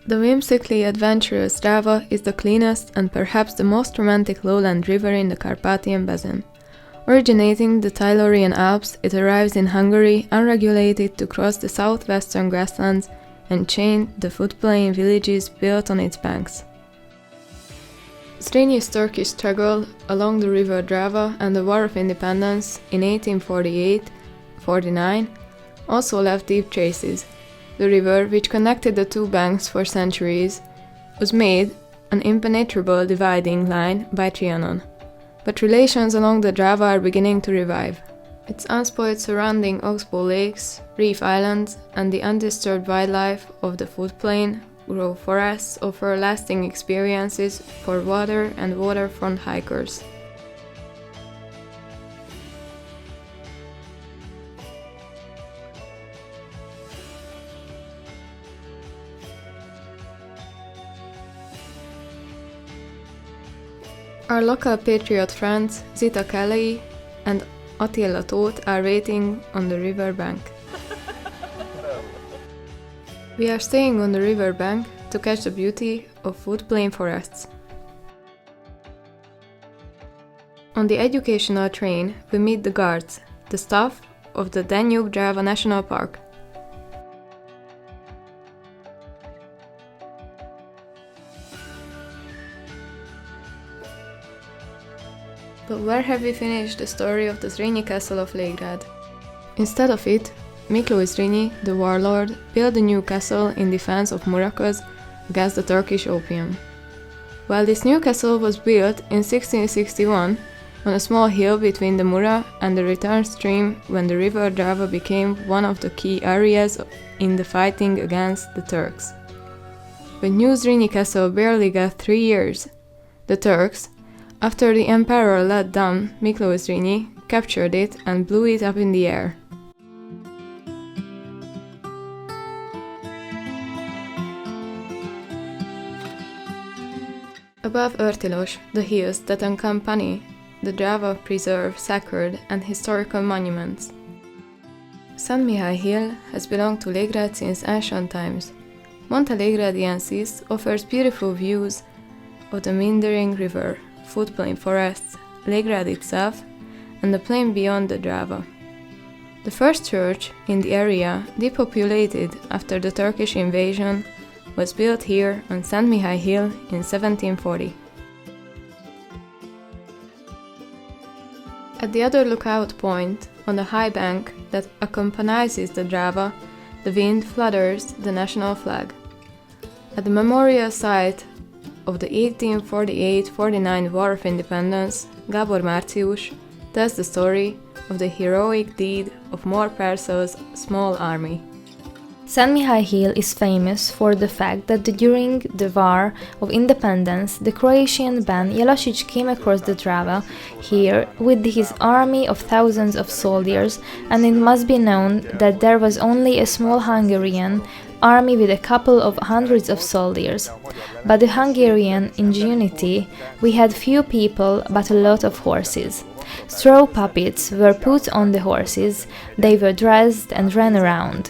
The whimsically adventurous Drava is the cleanest and perhaps the most romantic lowland river in the Carpathian Basin. Originating the Silurian Alps, it arrives in Hungary unregulated to cross the southwestern grasslands and chain the floodplain villages built on its banks. Zrínyi's Turkish struggle along the river Drava and the War of Independence in 1848-49 also left deep traces. The river, which connected the two banks for centuries, was made an impenetrable dividing line by Trianon. But relations along the Drava are beginning to revive. Its unspoiled surrounding oxbow lakes, reef islands, and the undisturbed wildlife of the floodplain grove forests offer lasting experiences for water and waterfront hikers. Our local patriot friends Zita Kelly and Attila Tóth are waiting on the river bank. We are staying on the river bank to catch the beauty of floodplain forests. On the educational train, we meet the guards, the staff of the Danube-Drava National Park. But where have we finished the story of the Zrínyi castle of Legrad? Instead of it, Miklós Zrínyi, the warlord, built a new castle in defense of Murakos against the Turkish opium. While this new castle was built in 1661 on a small hill between the Mura and the return stream when the river Drava became one of the key areas in the fighting against the Turks. But New Zrínyi castle barely got 3 years. The Turks, after the emperor let down Miklós Zrínyi, captured it and blew it up in the air. Above Őrtilos, the hills that accompany the Drava preserve sacred and historical monuments. Szentmihály Hill has belonged to Legrad since ancient times. Monte Legradiensis offers beautiful views of the meandering river, floodplain forests, Legrad itself, and the plain beyond the Drava. The first church in the area, depopulated after the Turkish invasion, was built here on Szentmihály Hill in 1740. At the other lookout point, on the high bank that accompanies the Drava, the wind flutters the national flag. At the memorial site of the 1848-49 War of Independence, Gábor Március tells the story of the heroic deed of Mór Perszó's small army. Szentmihály Hill is famous for the fact that during the War of Independence, the Croatian band Jellasics came across the Drava here with his army of thousands of soldiers, and it must be known that there was only a small Hungarian army with a couple of hundreds of soldiers. But the Hungarian ingenuity, we had few people but a lot of horses. Straw puppets were put on the horses, they were dressed and ran around.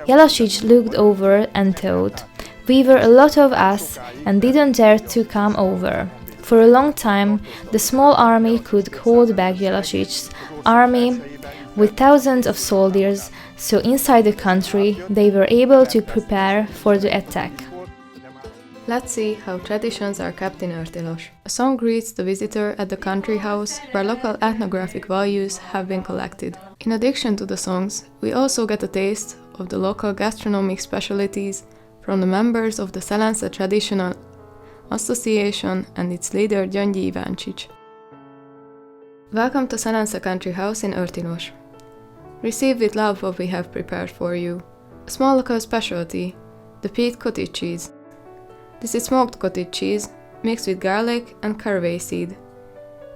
Jellasics looked over and thought, we were a lot of us and didn't dare to come over. For a long time, the small army could hold back Jellasics' army with thousands of soldiers, so inside the country they were able to prepare for the attack. Let's see how traditions are kept in Őrtilos. A song greets the visitor at the country house where local ethnographic values have been collected. In addition to the songs, we also get a taste of the local gastronomic specialties from the members of the Szelence Traditional Association and its leader Gyöngyi Iváncsics. Welcome to Szelence Country House in Őrtilos. Receive with love what we have prepared for you. A small local specialty, the peat cottage cheese. This is smoked cottage cheese mixed with garlic and caraway seed.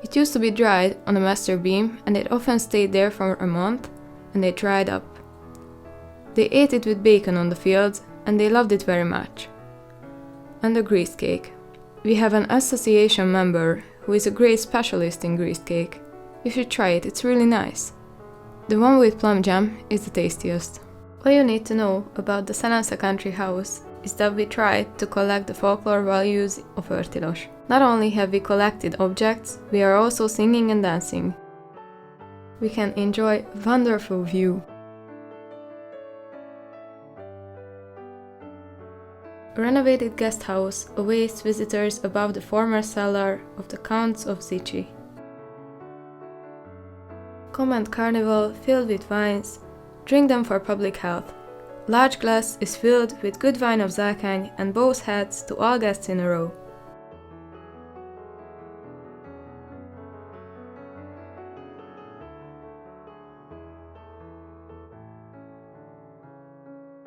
It used to be dried on a master beam and it often stayed there for a month and they dried up. They ate it with bacon on the fields and they loved it very much. And the greased cake. We have an association member who is a great specialist in greased cake. You should try it, it's really nice. The one with plum jam is the tastiest. All you need to know about the Szelence Country House is that we tried to collect the folklore values of Őrtilos. Not only have we collected objects, we are also singing and dancing. We can enjoy a wonderful view. A renovated guest house awaits visitors above the former cellar of the Counts of Zichy. Come and carnival filled with wines, drink them for public health. Large glass is filled with good wine of Zsákány and bows heads to all guests in a row.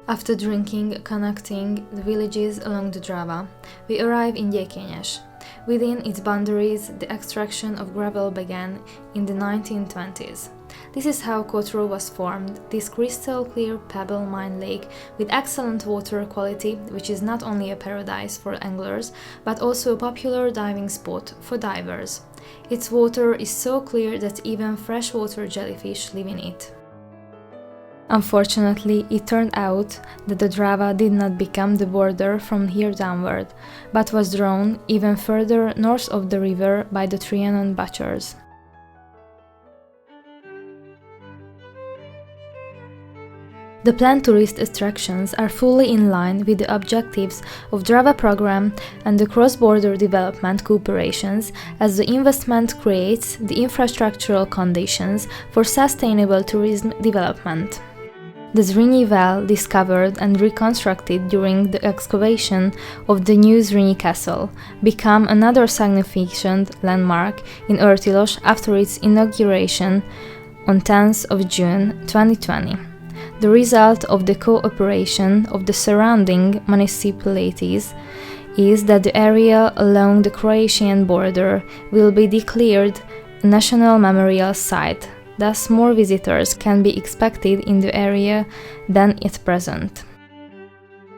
After drinking, connecting the villages along the Drava, we arrive in Gyékényes. Within its boundaries, the extraction of gravel began in the 1920s. This is how Kotró was formed, this crystal-clear pebble mine lake with excellent water quality, which is not only a paradise for anglers, but also a popular diving spot for divers. Its water is so clear that even freshwater jellyfish live in it. Unfortunately, it turned out that the Drava did not become the border from here downward, but was drawn even further north of the river by the Trianon butchers. The planned tourist attractions are fully in line with the objectives of Drava program and the cross-border development cooperations, as the investment creates the infrastructural conditions for sustainable tourism development. The Zrínyi well, discovered and reconstructed during the excavation of the new Zrínyi castle, became another significant landmark in Őrtilos after its inauguration on 10th of June 2020. The result of the cooperation of the surrounding municipalities is that the area along the Croatian border will be declared a national memorial site. Thus, more visitors can be expected in the area than at present.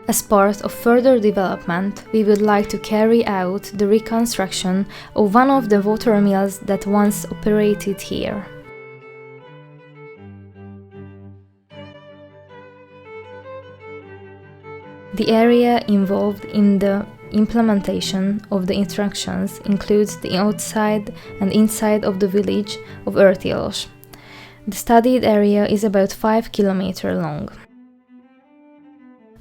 As part of further development, we would like to carry out the reconstruction of one of the water mills that once operated here. The area involved in the implementation of the instructions includes the outside and inside of the village of Őrtilos. The studied area is about 5 km long.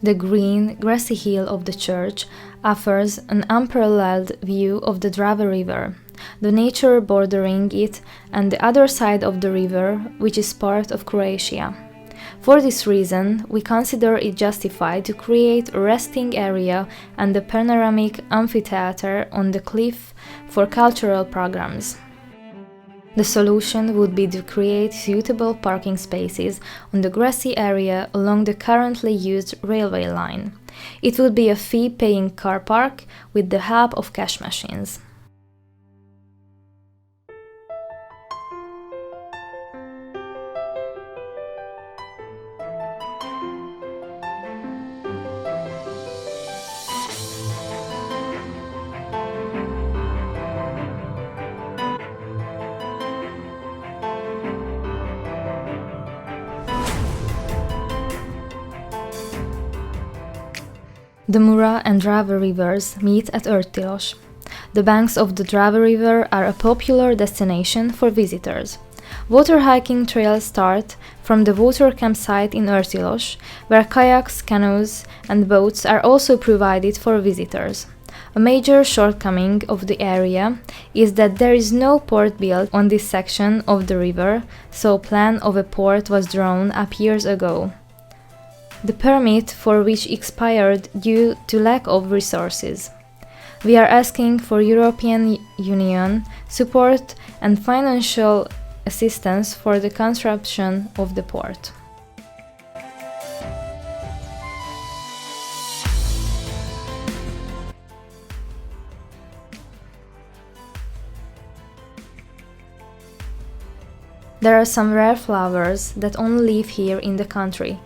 The green, grassy hill of the church offers an unparalleled view of the Drava river, the nature bordering it, and the other side of the river, which is part of Croatia. For this reason, we consider it justified to create a resting area and a panoramic amphitheater on the cliff for cultural programs. The solution would be to create suitable parking spaces on the grassy area along the currently used railway line. It would be a fee-paying car park with the help of cash machines. The Mura and Drava rivers meet at Őrtilos. The banks of the Drava river are a popular destination for visitors. Water hiking trails start from the water campsite in Őrtilos, where kayaks, canoes, and boats are also provided for visitors. A major shortcoming of the area is that there is no port built on this section of the river, so a plan of a port was drawn up years ago. The permit for which expired due to lack of resources. We are asking for European Union support and financial assistance for the construction of the port. There are some rare flowers that only live here in the country.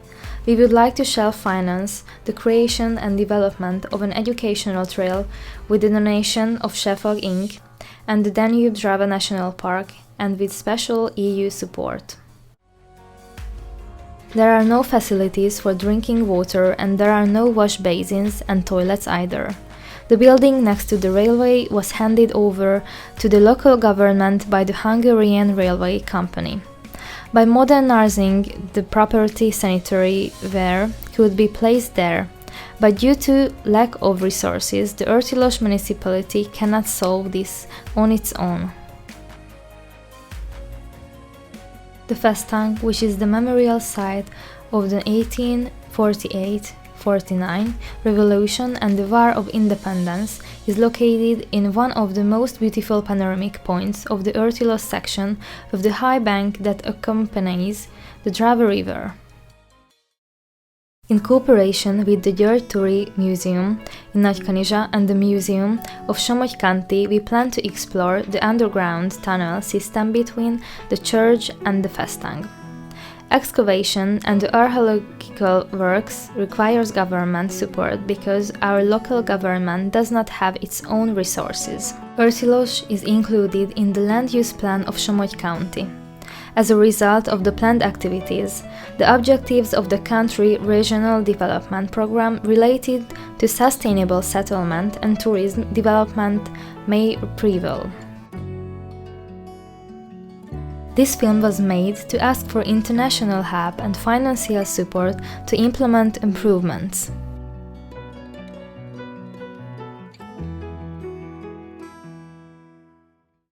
We would like to self-finance the creation and development of an educational trail with the donation of Shefag Inc. and the Danube-Drava National Park, and with special EU support. There are no facilities for drinking water and there are no wash basins and toilets either. The building next to the railway was handed over to the local government by the Hungarian Railway Company. By modernizing the property, sanitary ware could be placed there, but due to lack of resources, the Őrtilos municipality cannot solve this on its own. The Festang, which is the memorial site of the 1848-49 revolution and the War of Independence, is located in one of the most beautiful panoramic points of the Őrtilos section of the high bank that accompanies the Drava river. In cooperation with the György Museum in Nagykanizsa and the Museum of Somogy-Kanti, we plan to explore the underground tunnel system between the church and the Festang. Excavation and the archaeological works requires government support because our local government does not have its own resources. Őrtilos is included in the land use plan of Somogy County. As a result of the planned activities, the objectives of the country regional development program related to sustainable settlement and tourism development may prevail. This film was made to ask for international help and financial support to implement improvements.